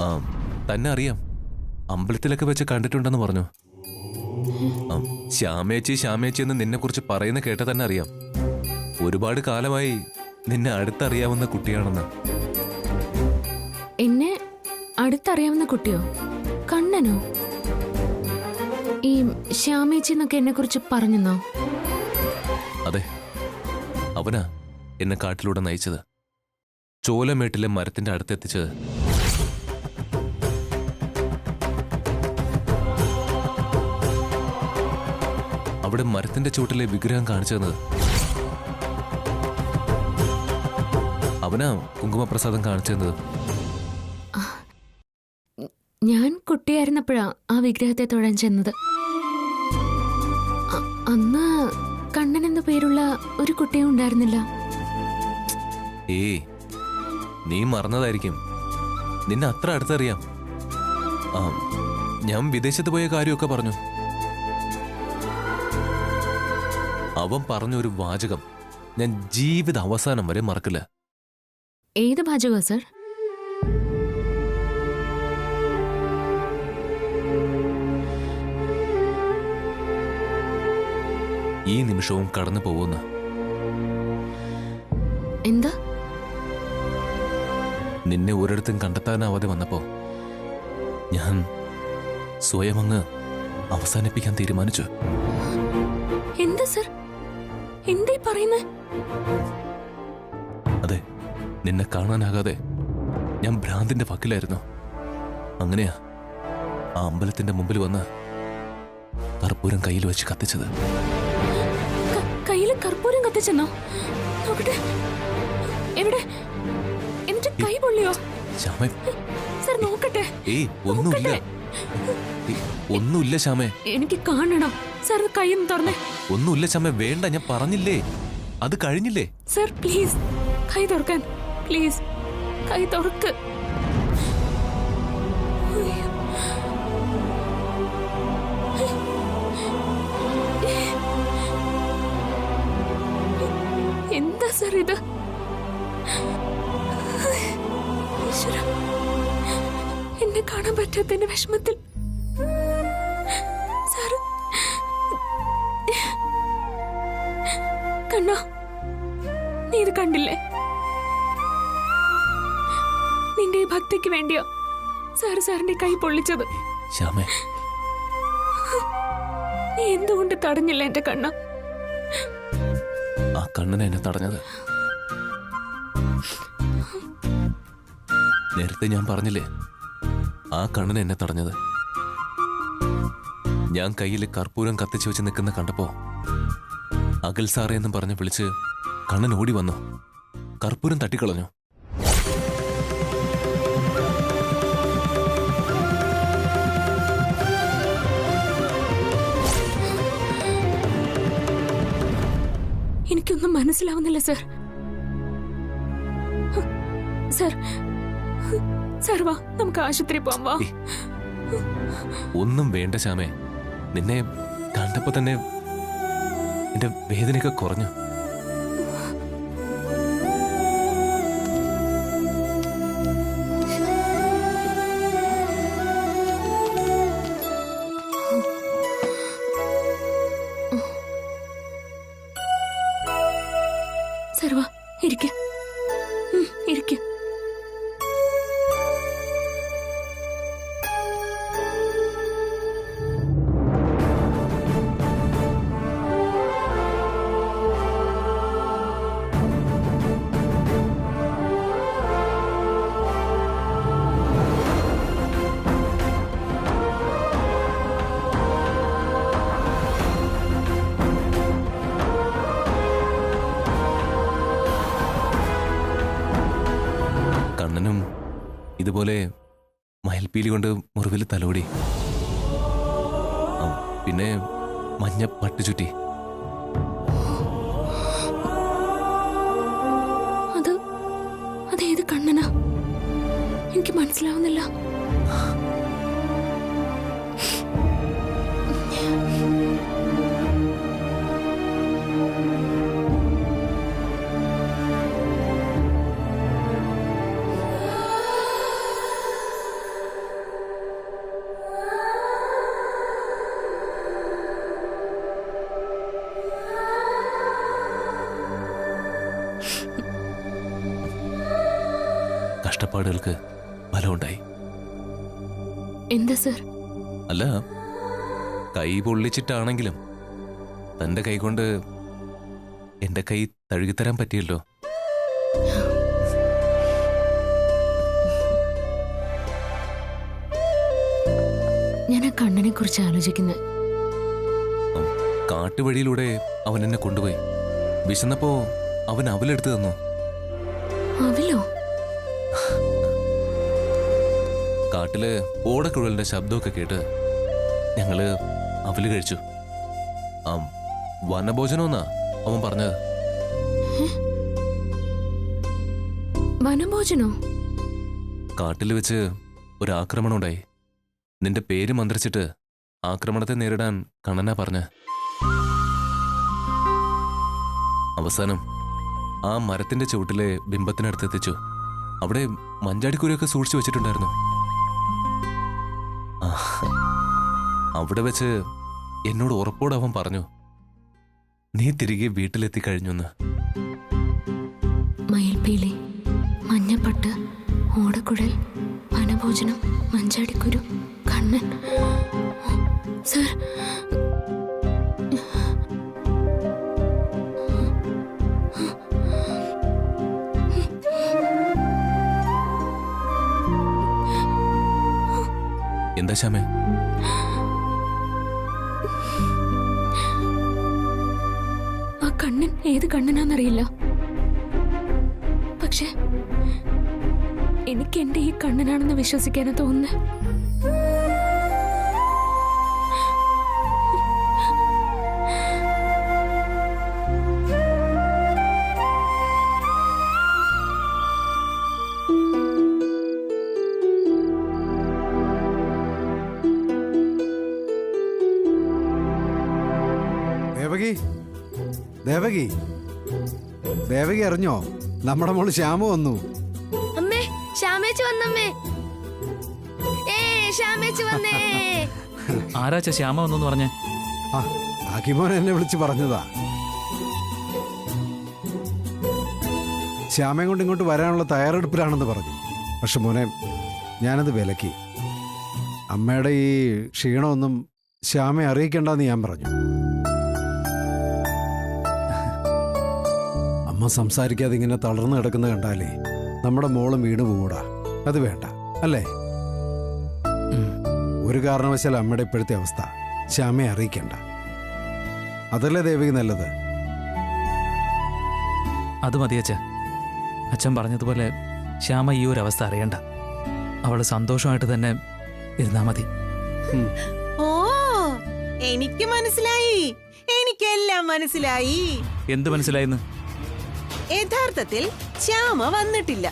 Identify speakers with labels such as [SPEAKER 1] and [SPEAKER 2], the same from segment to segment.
[SPEAKER 1] ആ തന്നെ അറിയാം, അമ്പലത്തിലൊക്കെ വെച്ച് കണ്ടിട്ടുണ്ടെന്ന് പറഞ്ഞു. ശ്യാമേച്ചി ശ്യാമേച്ചി എന്ന് നിന്നെ കുറിച്ച് പറയുന്ന കേട്ട തന്നെ അറിയാം. ഒരുപാട് കാലമായി നിന്നെ അടുത്തറിയാവുന്ന കുട്ടിയാണെന്ന്.
[SPEAKER 2] എന്നെ അടുത്തറിയാവുന്ന കുട്ടിയോ? കണ്ണനോ? ഈ ശ്യാമേച്ചി എന്നൊക്കെ എന്നെ കുറിച്ച് പറഞ്ഞെന്നോ?
[SPEAKER 1] അതെ, അവനാ എന്നെ കാട്ടിലൂടെ നയിച്ചത്, ചോലമേട്ടിലെ മരത്തിന്റെ അടുത്തെത്തിച്ചത്. അവിടെ മരത്തിന്റെ ചുവട്ടിലെ വിഗ്രഹം കാണിച്ചു തന്നത് അവനാ. കുങ്കുമപ്രസാദം കാണിച്ചു തന്നത്.
[SPEAKER 2] ഞാൻ കുട്ടിയായിരുന്നപ്പോഴാ ആ വിഗ്രഹത്തെ തൊഴാൻ ചെന്നത്. അന്ന് കണ്ണൻ എന്ന പേരുള്ള ഒരു കുട്ടിയും ഉണ്ടായിരുന്നില്ല.
[SPEAKER 1] ഏയ്, നീ മറന്നതായിരിക്കും. നിന്നെ അത്ര അടുത്തറിയാം. ഞാൻ വിദേശത്ത് പോയ കാര്യമൊക്കെ പറഞ്ഞു. അവൻ പറഞ്ഞൊരു വാചകം ഞാൻ ജീവിത അവസാനം വരെ മറക്കില്ല.
[SPEAKER 2] ഏത് വാചകോ സർ?
[SPEAKER 1] ഈ നിമിഷവും കടന്നു പോകുന്ന.
[SPEAKER 2] എന്താ?
[SPEAKER 1] നിന്നെ ഒരിടത്തും കണ്ടെത്താനാവാതെ വന്നപ്പോ ഞാൻ സ്വയം അങ്ങ് അവസാനിപ്പിക്കാൻ തീരുമാനിച്ചു.
[SPEAKER 2] എന്താ സർ, എന്താ പറയുന്നത്?
[SPEAKER 1] അതെ, നിന്നെ കാണാനാകാതെ ഞാൻ ഭ്രാന്തിന്റെ വക്കിലായിരുന്നു. അങ്ങനെയാ ആ അമ്പലത്തിന്റെ മുമ്പിൽ വന്ന് കർപ്പൂരം കയ്യിൽ വെച്ച് കത്തിച്ചത്.
[SPEAKER 2] കയ്യിൽ കർപ്പൂരം കത്തിച്ചെന്നോ? നോക്കട്ടെ, എവിടെ? എന്നിട്ട് കൈ പൊള്ളിയോ?
[SPEAKER 1] ശ്യാമേ,
[SPEAKER 2] സർ നോക്കട്ടെ.
[SPEAKER 1] ഏയ്, ഒന്നുമില്ല, ഒന്നുമില്ല ശ്യാമേ.
[SPEAKER 2] എനിക്ക് കാണണം സർ, കൈയൊന്ന് തുറന്നേ.
[SPEAKER 1] ഒന്നുമില്ല ശ്യാമേ, വേണ്ട, ഞാൻ പറഞ്ഞില്ലേ, അത് കഴിഞ്ഞില്ലേ.
[SPEAKER 2] സർ പ്ലീസ്, കൈ തുറക്കാൻ പ്ലീസ്, കൈ തുറക്ക്. എന്താ സർ ഇത്? എന്നെ കാണാൻ പറ്റാത്തതിന്റെ വിഷമത്തിൽ സാർ. കണ്ണോ, നീ ഇത് കണ്ടില്ലേ? നിന്റെ ഈ ഭക്തിക്ക് വേണ്ടിയോ സാറിന്റെ കൈ പൊള്ളിച്ചത്?
[SPEAKER 1] ശ്യാമേ,
[SPEAKER 2] നീ എന്തുകൊണ്ട് തടഞ്ഞില്ല എന്റെ കണ്ണ?
[SPEAKER 1] ആ കണ്ണനെ എന്നെ തടഞ്ഞത്. നേരത്തെ ഞാൻ പറഞ്ഞില്ലേ, ആ കണ്ണനെ എന്നെ തടഞ്ഞത്. ഞാൻ കയ്യിൽ കർപ്പൂരം കത്തിച്ചു വെച്ച് നിൽക്കുന്ന കണ്ടപ്പോ അകൽ സാറേ എന്നും പറഞ്ഞ് വിളിച്ച് കണ്ണൻ ഓടി വന്നു, കർപ്പൂരം തട്ടിക്കളഞ്ഞു.
[SPEAKER 2] എനിക്കൊന്നും മനസ്സിലാവുന്നില്ല സർ. സർ, സർ വാ, നമുക്ക് ആശുപത്രി പോവാം. വാ.
[SPEAKER 1] ഒന്നും വേണ്ട ശ്യാമേ, നിന്നെ കണ്ടപ്പോ തന്നെ എന്റെ വേദനയൊക്കെ കുറഞ്ഞു.
[SPEAKER 2] സർ വാ, ഇരിക്ക, ഇരിക്ക.
[SPEAKER 1] കണ്ണനും ഇതുപോലെ മയിൽപ്പീലി കൊണ്ട് മുറിവിൽ തലോടി, പിന്നെ മഞ്ഞ പട്ട് ചുറ്റി.
[SPEAKER 2] അതേത് കണ്ണനാ? എനിക്ക് മനസ്സിലാവുന്നില്ല.
[SPEAKER 1] കഷ്ടപ്പാടുകൾക്ക് ഫലമുണ്ടായി.
[SPEAKER 2] എന്താ സർ?
[SPEAKER 1] അല്ല, കൈ പൊള്ളിച്ചിട്ടാണെങ്കിലും തന്റെ കൈ കൊണ്ട് എന്റെ കൈ തഴുകിത്തരാൻ പറ്റിയല്ലോ.
[SPEAKER 2] ഞാൻ ആ കണ്ണനെ കുറിച്ച് ആലോചിക്കുന്നത്.
[SPEAKER 1] കാട്ടുവഴിയിലൂടെ അവൻ എന്നെ കൊണ്ടുപോയി. വിശന്നപ്പോ അവൻ അവലെടുത്തു തന്നു.
[SPEAKER 2] അവലോ?
[SPEAKER 1] കാട്ടില് ഓടക്കുഴലിന്റെ ശബ്ദമൊക്കെ കേട്ട് ഞങ്ങള് അവല് കഴിച്ചു. വനഭോജനമെന്നാ അവൻ പറഞ്ഞത്.
[SPEAKER 2] വനഭോജനോ?
[SPEAKER 1] കാട്ടിൽ വെച്ച് ഒരു ആക്രമണം ഉണ്ടായി. നിന്റെ പേര് മന്ത്രിച്ചിട്ട് ആക്രമണത്തെ നേരിടാൻ കണ്ണനാ പറഞ്ഞ. അവസാനം ആ മരത്തിന്റെ ചുവട്ടിലെ ബിംബത്തിനടുത്തെത്തിച്ചു. അവിടെ മഞ്ചാടിക്കുരിയൊക്കെ സൂക്ഷിച്ചു വെച്ചിട്ടുണ്ടായിരുന്നു. അവിടെ വെച്ച് എന്നോട് ഉറപ്പോടെ അവൻ പറഞ്ഞു, നീ തിരികെ വീട്ടിലെത്തി കഴിഞ്ഞുന്ന്.
[SPEAKER 2] മയിൽപ്പീലി, മഞ്ഞപ്പട്ട്, ഓടക്കുഴൽ, വനഭോജനം, മഞ്ചാടിക്കുരു, കണ്ണൻ. സർ,
[SPEAKER 1] എന്താ ശ്യാമേ?
[SPEAKER 2] ആ കണ്ണൻ ഏത് കണ്ണനാന്നറിയില്ല. പക്ഷെ എനിക്ക് എന്റെ ഈ കണ്ണനാണെന്ന് വിശ്വസിക്കാനാ തോന്നുന്നത്.
[SPEAKER 3] ദേവകി, ദേവകി അറിഞ്ഞോ? നമ്മുടെ മോള് ശ്യാമ വന്നു.
[SPEAKER 4] അമ്മേ, ശ്യാമേച്ചി വന്നമ്മേ. ശ്യാമേച്ചി വന്നേ.
[SPEAKER 5] ആരാച്ച ശ്യാമ വന്നെന്ന് പറഞ്ഞേ?
[SPEAKER 3] അഖിമോൻ എന്നെ വിളിച്ച് പറഞ്ഞതാ. ശ്യാമയും കൊണ്ട് ഇങ്ങോട്ട് വരാനുള്ള തയ്യാറെടുപ്പിലാണെന്ന് പറഞ്ഞു. പക്ഷെ മോനെ, ഞാനത് വിലക്കി. അമ്മയുടെ ഈ ക്ഷീണമൊന്നും ശ്യാമയെ അറിയിക്കണ്ടെന്ന് ഞാൻ പറഞ്ഞു. അമ്മ സംസാരിക്കാതെ ഇങ്ങനെ തളർന്നു കിടക്കുന്ന കണ്ടാലേ നമ്മുടെ മോളും വീണ് പോകൂടാ. അത് വേണ്ട, അല്ലേ? ഒരു കാരണവശാൽ അമ്മയുടെ ഇപ്പോഴത്തെ അവസ്ഥ ശ്യാമയെ അറിയിക്കണ്ട. അതല്ലേ ദേവിക്ക് നല്ലത്?
[SPEAKER 5] അത് മതിയച്ച. അച്ഛൻ പറഞ്ഞതുപോലെ ശ്യാമ ഈ ഒരു അവസ്ഥ അറിയണ്ട. അവള് സന്തോഷമായിട്ട് തന്നെ ഇരുന്നാ മതി.
[SPEAKER 6] ഓ, എനിക്ക് മനസ്സിലായി. എനിക്കെല്ലാം മനസ്സിലായി.
[SPEAKER 5] എന്ത് മനസ്സിലായിന്ന്?
[SPEAKER 6] യഥാർത്ഥത്തിൽ ശ്യാമ വന്നിട്ടില്ല.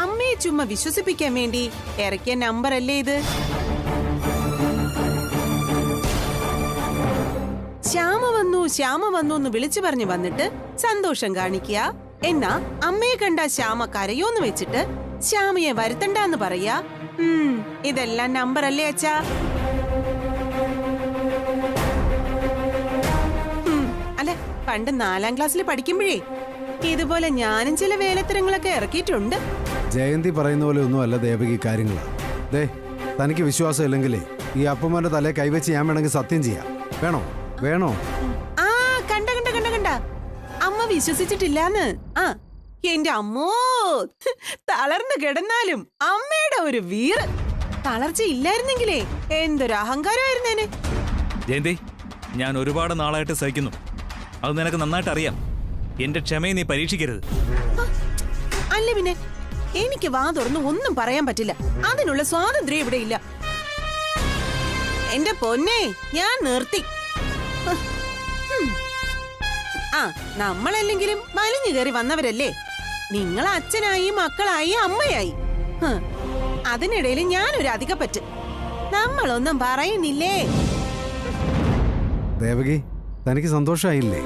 [SPEAKER 6] അമ്മയെ ചുമ്മാ വിശ്വസിപ്പിക്കാൻ വേണ്ടി ഇറക്കിയ നമ്പർ അല്ലേ ഇത്? ശ്യാമ വന്നു എന്ന് വിളിച്ചു പറഞ്ഞു വന്നിട്ട് സന്തോഷം കാണിക്കുക. എന്നാ അമ്മയെ കണ്ട ശ്യാമ കരയോന്ന് വെച്ചിട്ട് ശ്യാമയെ വരുത്തണ്ടെന്ന് പറയാ. ഇതെല്ലാം നമ്പർ അല്ലേ അച്ഛാ? അല്ലെ, പണ്ട് 4ാം ക്ലാസ്സിൽ പഠിക്കുമ്പോഴേ ഇതുപോലെ ഞാനും ചില വേലത്തരങ്ങളൊക്കെ ഇറക്കിയിട്ടുണ്ട്.
[SPEAKER 3] ജയന്തി പറയുന്ന പോലെ ഒന്നും അല്ല ദേവകി കാര്യങ്ങളാ. ദേ, തനിക്ക് വിശ്വാസം ഇല്ലെങ്കിലേ ഈ അപ്പുമാന്റെ തലയെ കൈവച്ച് ഞാൻ വേണമെങ്കിൽ സത്യം ചെയ്യാം. വേണോ? വേണോ?
[SPEAKER 6] ആ, കണ്ട അമ്മ വിശ്വസിച്ചിട്ടില്ലാന്ന്. എന്റെ അമ്മോ, തളർന്നു കിടന്നാലും അമ്മയുടെ ഒരു വീറ്. തളർച്ച ഇല്ലായിരുന്നെങ്കിലേ എന്തൊരു അഹങ്കാരമായിരുന്നേനെ.
[SPEAKER 5] ജയന്തി, ഞാൻ ഒരുപാട് നാളായിട്ട് സഹിക്കുന്നു. അത് നിനക്ക് നന്നായിട്ട് അറിയാം. എന്റെ ക്ഷമയെ നീ പരീക്ഷിക്കരുത്.
[SPEAKER 6] അല്ല പിന്നെ, എനിക്ക് വാ തുറന്ന് ഒന്നും പറയാൻ പറ്റില്ല. അതിനുള്ള സ്വാതന്ത്ര്യം ഇവിടെ ഇല്ല. എന്റെ പൊന്നെ, ഞാൻ നിർത്തി. നമ്മളല്ലെങ്കിലും വലിഞ്ഞു കയറി വന്നവരല്ലേ. നിങ്ങൾ അച്ഛനായി, മക്കളായി, അമ്മയായി. അതിനിടയിൽ ഞാനൊരു അധികപ്പറ്റ്. നമ്മളൊന്നും പറയുന്നില്ലേ?
[SPEAKER 3] ദേവകി, തനിക്ക് സന്തോഷമായില്ലേ?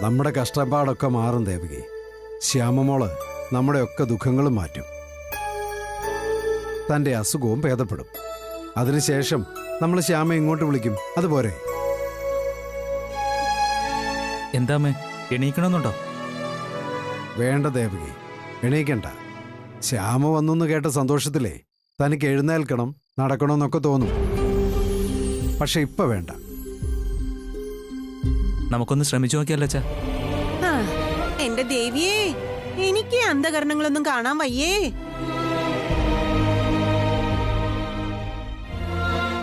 [SPEAKER 3] നമ്മുടെ കഷ്ടപ്പാടൊക്കെ മാറും ദേവകി. ശ്യാമമോള് നമ്മുടെയൊക്കെ ദുഃഖങ്ങളും മാറ്റും. തൻ്റെ അസുഖവും ഭേദപ്പെടും. അതിനുശേഷം നമ്മൾ ശ്യാമ ഇങ്ങോട്ട് വിളിക്കും. അതുപോരെ?
[SPEAKER 5] എന്താമ്മേ, എണീക്കണമെന്നുണ്ടോ?
[SPEAKER 3] വേണ്ട ദേവകി, എണീക്കണ്ട. ശ്യാമ വന്നു കേട്ട സന്തോഷത്തിലേ തനിക്ക് എഴുന്നേൽക്കണം, നടക്കണമെന്നൊക്കെ തോന്നും. പക്ഷെ ഇപ്പൊ വേണ്ട.
[SPEAKER 5] നമുക്കൊന്ന് ശ്രമിച്ചു നോക്കിയല്ലോ അച്ഛാ.
[SPEAKER 6] ആ, എന്റെ ദേവിയേ, എനിക്ക് അന്ധകരണങ്ങളൊന്നും കാണാൻ വയ്യേ.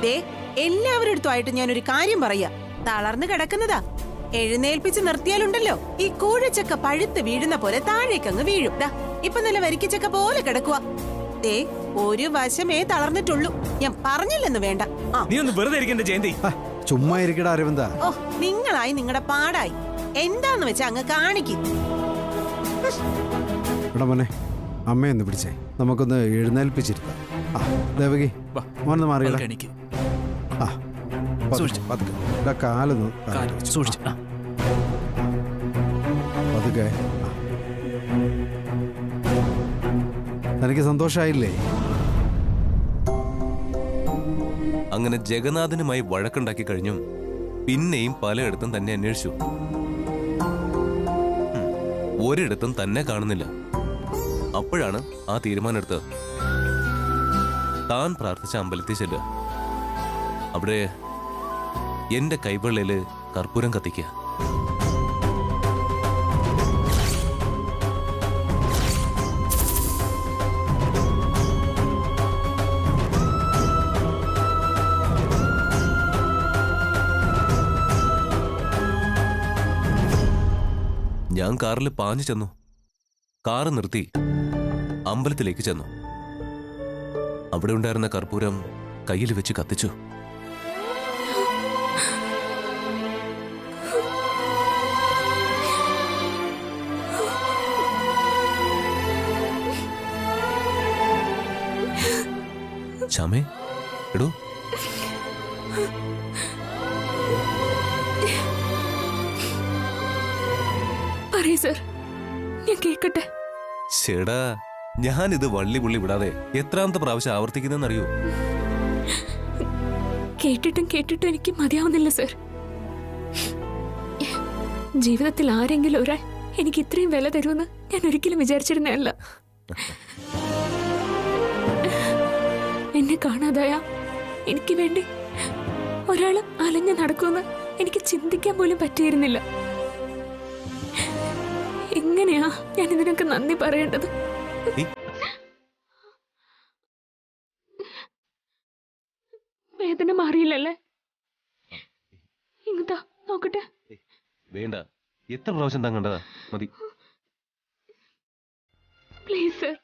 [SPEAKER 6] ദേ, എല്ലാവരുടെ അടുത്തുമായിട്ട് ഞാനൊരു കാര്യം പറയാ. തളർന്നു കിടക്കുന്നതാ. എഴുന്നേൽപ്പിച്ച് നിർത്തിയാലുണ്ടല്ലോ, ഈ കൂഴച്ചക്ക പഴുത്ത് വീഴുന്ന പോലെ താഴേക്കങ്ങ് വീഴും. ദാ, ഇപ്പൊ നല്ല വരിക്കച്ചക്ക പോലെ കിടക്കുക. ദേ, ഒരു വശമേ തളർന്നിട്ടുള്ളൂ. ഞാൻ പറഞ്ഞില്ലെന്ന് വേണ്ട. ആ,
[SPEAKER 5] നീ ഒന്ന് വെറുതെ ഇരിക്കണ്ട ജയന്തി.
[SPEAKER 3] ആ, ചുമ്മാ ഇരിക്കട അരവിന്ദ.
[SPEAKER 6] ഓ, നിങ്ങളായി നിങ്ങളുടെ പാടായി. എന്താന്ന് വെച്ചാ അങ്ങ് കാണിക്കും.
[SPEAKER 3] ഇവിടെ മോനെ, അമ്മയൊന്ന് പിടിച്ചേ, നമുക്കൊന്ന് എഴുന്നേൽപ്പിച്ചിരുത്താം. ആ ദേവകി,
[SPEAKER 5] വാ,
[SPEAKER 3] മോനൊന്ന് മാറിയില്ല.
[SPEAKER 5] പതുക്കെ എണീക്ക്.
[SPEAKER 3] ആ,
[SPEAKER 5] സൂക്ഷിച്ച്.
[SPEAKER 3] പതുക്കെ. ഇവിടെ കാലൊന്ന്
[SPEAKER 5] കാല് വെച്ച് സൂക്ഷിച്ച്. ആ.
[SPEAKER 3] പതുക്കെ. ആ. തനിക്ക് സന്തോഷായില്ലേ?
[SPEAKER 1] അങ്ങനെ ജഗന്നാഥനുമായി വഴക്കുണ്ടാക്കി കഴിഞ്ഞും പിന്നെയും പലയിടത്തും തന്നെ അന്വേഷിച്ചു. ഒരിടത്തും തന്നെ കാണുന്നില്ല. അപ്പോഴാണ് ആ തീരുമാനമെടുത്തത്. താൻ പ്രാർത്ഥിച്ച അമ്പലത്തിൽ ചെല്ലുക. അവിടെ എന്റെ കൈവെള്ളയില് കർപ്പൂരം കത്തിക്കുക. ഞാൻ കാറിൽ പാഞ്ഞു ചെന്നു. കാറ് നിർത്തി അമ്പലത്തിലേക്ക് ചെന്നു. അവിടെ ഉണ്ടായിരുന്ന കർപ്പൂരം കയ്യിൽ വെച്ച് കത്തിച്ചു. ശ്യാമേ, എടോ,
[SPEAKER 2] പറയൂ സർ, ഞാൻ കേൾക്കട്ടെ.
[SPEAKER 1] ചേടാ, ഞാനിത് വള്ളി പുള്ളി വിടാതെ എത്രാമത്തെ പ്രാവശ്യം ആവർത്തിക്കുന്നറിയോ?
[SPEAKER 2] കേട്ടിട്ടും എനിക്ക് മതിയാവുന്നില്ല സർ. ജീവിതത്തിൽ ആരെങ്കിലും ഒരാൾ എനിക്ക് ഇത്രയും വില തരുമെന്ന് ഞാൻ ഒരിക്കലും വിചാരിച്ചിരുന്നല്ല. എന്നെ കാണാതായ എനിക്ക് വേണ്ടി ഒരാൾ അലഞ്ഞു നടക്കുമെന്ന് എനിക്ക് ചിന്തിക്കാൻ പോലും പറ്റിയിരുന്നില്ല. എങ്ങനെയാ ഞാൻ ഇതിനൊക്കെ നന്ദി പറയേണ്ടത്? വേദന മാറിയില്ലല്ലേ? ഇങ്ങത്താ നോക്കട്ടെ.
[SPEAKER 1] വേണ്ട, എത്ര പ്രാവശ്യം താൻ കണ്ടതാ? മതി.
[SPEAKER 2] Please sir.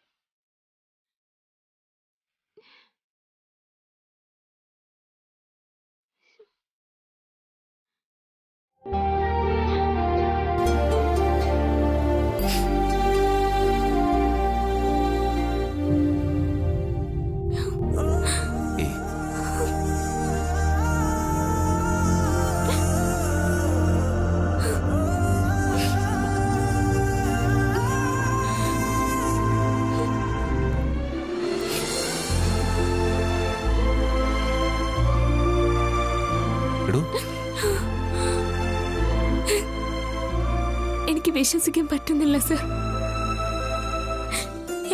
[SPEAKER 2] എനിക്ക് വിശ്വസിക്കാൻ പറ്റുന്നില്ല സർ.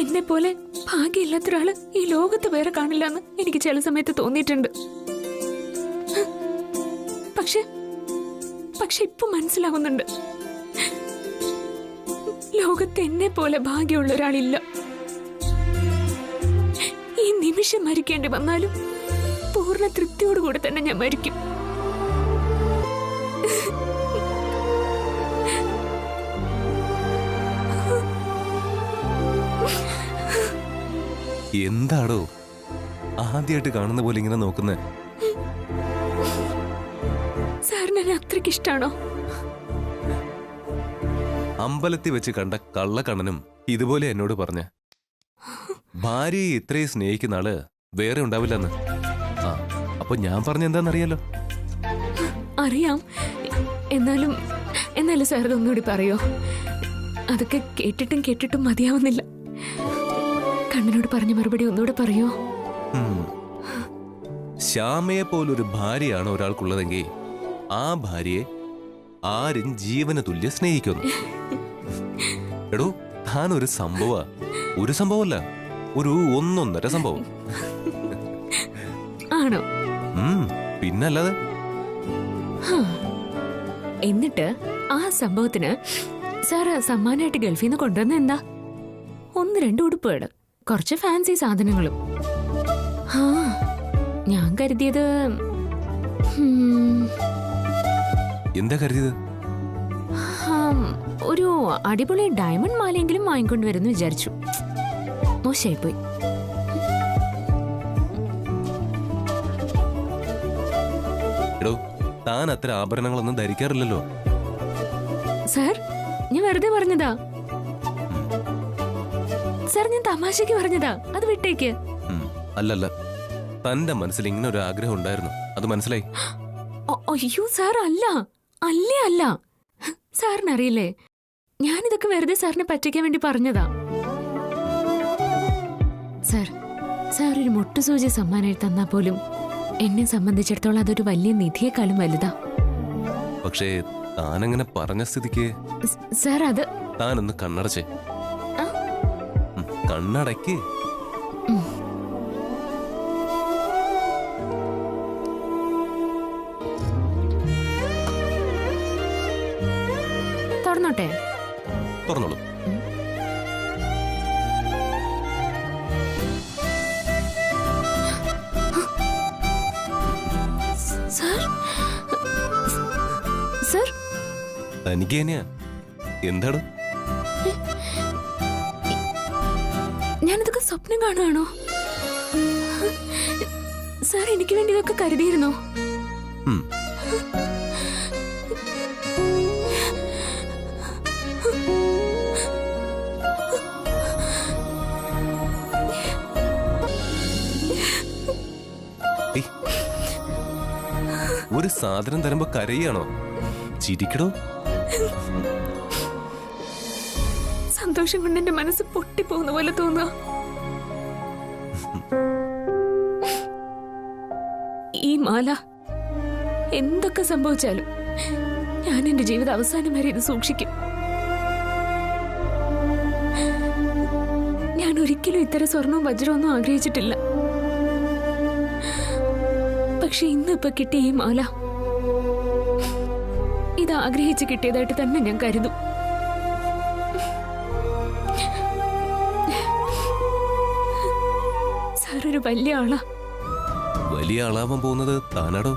[SPEAKER 2] എന്നെ പോലെ ഭാഗ്യമില്ലാത്ത ഒരാള് ഈ ലോകത്ത് വേറെ കാണില്ല എന്ന് എനിക്ക് ചില സമയത്ത് തോന്നിയിട്ടുണ്ട്. പക്ഷെ ഇപ്പൊ മനസ്സിലാവുന്നുണ്ട്, ലോകത്ത് എന്നെ പോലെ ഭാഗ്യമുള്ള ഒരാളില്ല. ഈ നിമിഷം മരിക്കേണ്ടി വന്നാലും പൂർണ്ണ തൃപ്തിയോടുകൂടെ തന്നെ ഞാൻ മരിക്കും.
[SPEAKER 1] എന്താടോ ആദ്യമായിട്ട് കാണുന്ന പോലെ ഇങ്ങനെ നോക്കുന്നേ?
[SPEAKER 2] സാറിന് എന്നെ അത്രയ്ക്ക് ഇഷ്ടാണോ?
[SPEAKER 1] അമ്പലത്തിൽ വെച്ച് കണ്ട കള്ളക്കണ്ണനും ഇതുപോലെ എന്നോട് പറഞ്ഞ ഭാര്യയെ ഇത്രയും സ്നേഹിക്കുന്ന ആള് വേറെ ഉണ്ടാവില്ലെന്ന്. ആ, അപ്പൊ ഞാൻ പറഞ്ഞ എന്താന്നറിയാലോ?
[SPEAKER 2] അറിയാം. എന്നാലും എന്നാലും സാർ ഇതൊന്നുകൂടി പറയോ? അതൊക്കെ കേട്ടിട്ടും കേട്ടിട്ടും മതിയാവുന്നില്ല. കണ്ണനോട് പറഞ്ഞ മറുപടി ഒന്നുകൂടെ പറയോ?
[SPEAKER 1] ശ്യാമയെ പോലൊരു ഭാര്യയാണ് ഒരാൾക്കുള്ളതെങ്കിൽ ആ ഭാര്യയെ ആരും ജീവന തുല്യ സ്നേഹിക്കുന്നു. എടോ, താൻ ഒരു സംഭവമല്ല, ഒരു ഒന്നൊന്നര സംഭവം.
[SPEAKER 2] ആണോ?
[SPEAKER 1] പിന്നല്ലാതെ.
[SPEAKER 2] എന്നിട്ട് ആ സംഭവത്തിന് സാർ സമ്മാനമായിട്ട് ഗൾഫിൽ നിന്ന് കൊണ്ടുവന്ന എന്താ? 1-2 ഉടുപ്പുകൾ, കുറച്ച് ഫാൻസി സാധനങ്ങളും. ഞാൻ കരുതിയത്
[SPEAKER 1] എന്താ കരുതിയത്?
[SPEAKER 2] ഒരു അടിപൊളി ഡയമണ്ട് മാലയെങ്കിലും വാങ്ങിക്കൊണ്ടുവരുന്നു വിചാരിച്ചു. മോശമായിപ്പോയി.
[SPEAKER 1] എടോ, താൻ അത്ര ആഭരണങ്ങളൊന്നും ധരിക്കാറില്ലല്ലോ.
[SPEAKER 2] സാർ, ഞാൻ വെറുതെ പറഞ്ഞതാ. സാർ, ഞാൻ തമാശക്ക് പറഞ്ഞതാ, അത് വിട്ടേക്ക്.
[SPEAKER 1] അല്ലല്ല, തന്റെ മനസ്സിൽ ഇങ്ങനെ ഒരു ആഗ്രഹം ഉണ്ടായിരുന്നു, അത് മനസ്സിലായി.
[SPEAKER 2] അയ്യോ സാർ, അല്ല. സാറിനറിയില്ലേ, ഞാനിതൊക്കെ വെറുതെ സാറിനെ പറ്റിക്കാൻ വേണ്ടി പറഞ്ഞതാ. സാർ ഒരു മുട്ടുസൂചി സമ്മാനമായി തന്നാ പോലും എന്നെ സംബന്ധിച്ചിടത്തോളം അതൊരു വലിയ നിധിയെക്കാളും വലുതാ.
[SPEAKER 1] പക്ഷേ താനങ്ങനെ പറഞ്ഞ സ്ഥിതിക്ക്
[SPEAKER 2] സാർ, അത്
[SPEAKER 1] താനൊന്ന് കണ്ണടച്ചേ. കണ്ണടയ്ക്ക്.
[SPEAKER 2] തുറന്നോട്ടെ?
[SPEAKER 1] തുറന്നോളൂ.
[SPEAKER 2] സാർ,
[SPEAKER 1] തനിക്ക് തന്നെയാ. എന്താണ്?
[SPEAKER 2] ഞാനിതൊക്കെ സ്വപ്നം കാണുകയാണോ? സാർ എനിക്ക് വേണ്ടി ഇതൊക്കെ കരുതിയിരുന്നോ?
[SPEAKER 1] ഒരു സാധനം തരുമ്പോ കരയാണോ? ചിരിക്കടോ.
[SPEAKER 2] സന്തോഷം കൊണ്ട് എന്റെ മനസ്സ് പൊട്ടിപ്പോകുന്ന പോലെ തോന്നുക. ഈ മാല എന്തൊക്കെ സംഭവിച്ചാലും ഞാൻ എന്റെ ജീവിത അവസാനം വരെ ഇത് സൂക്ഷിക്കും. ഞാൻ ഒരിക്കലും ഇത്തരം സ്വർണവും വജ്രമൊന്നും ആഗ്രഹിച്ചിട്ടില്ല. പക്ഷെ ഇന്നിപ്പോ കിട്ടിയ ഈ മാല ഇത് ആഗ്രഹിച്ച് കിട്ടിയതായിട്ട് തന്നെ ഞാൻ കരുതും. സാറൊരു വലിയ ആളാവാൻ
[SPEAKER 1] പോകുന്നത് താനാടോ?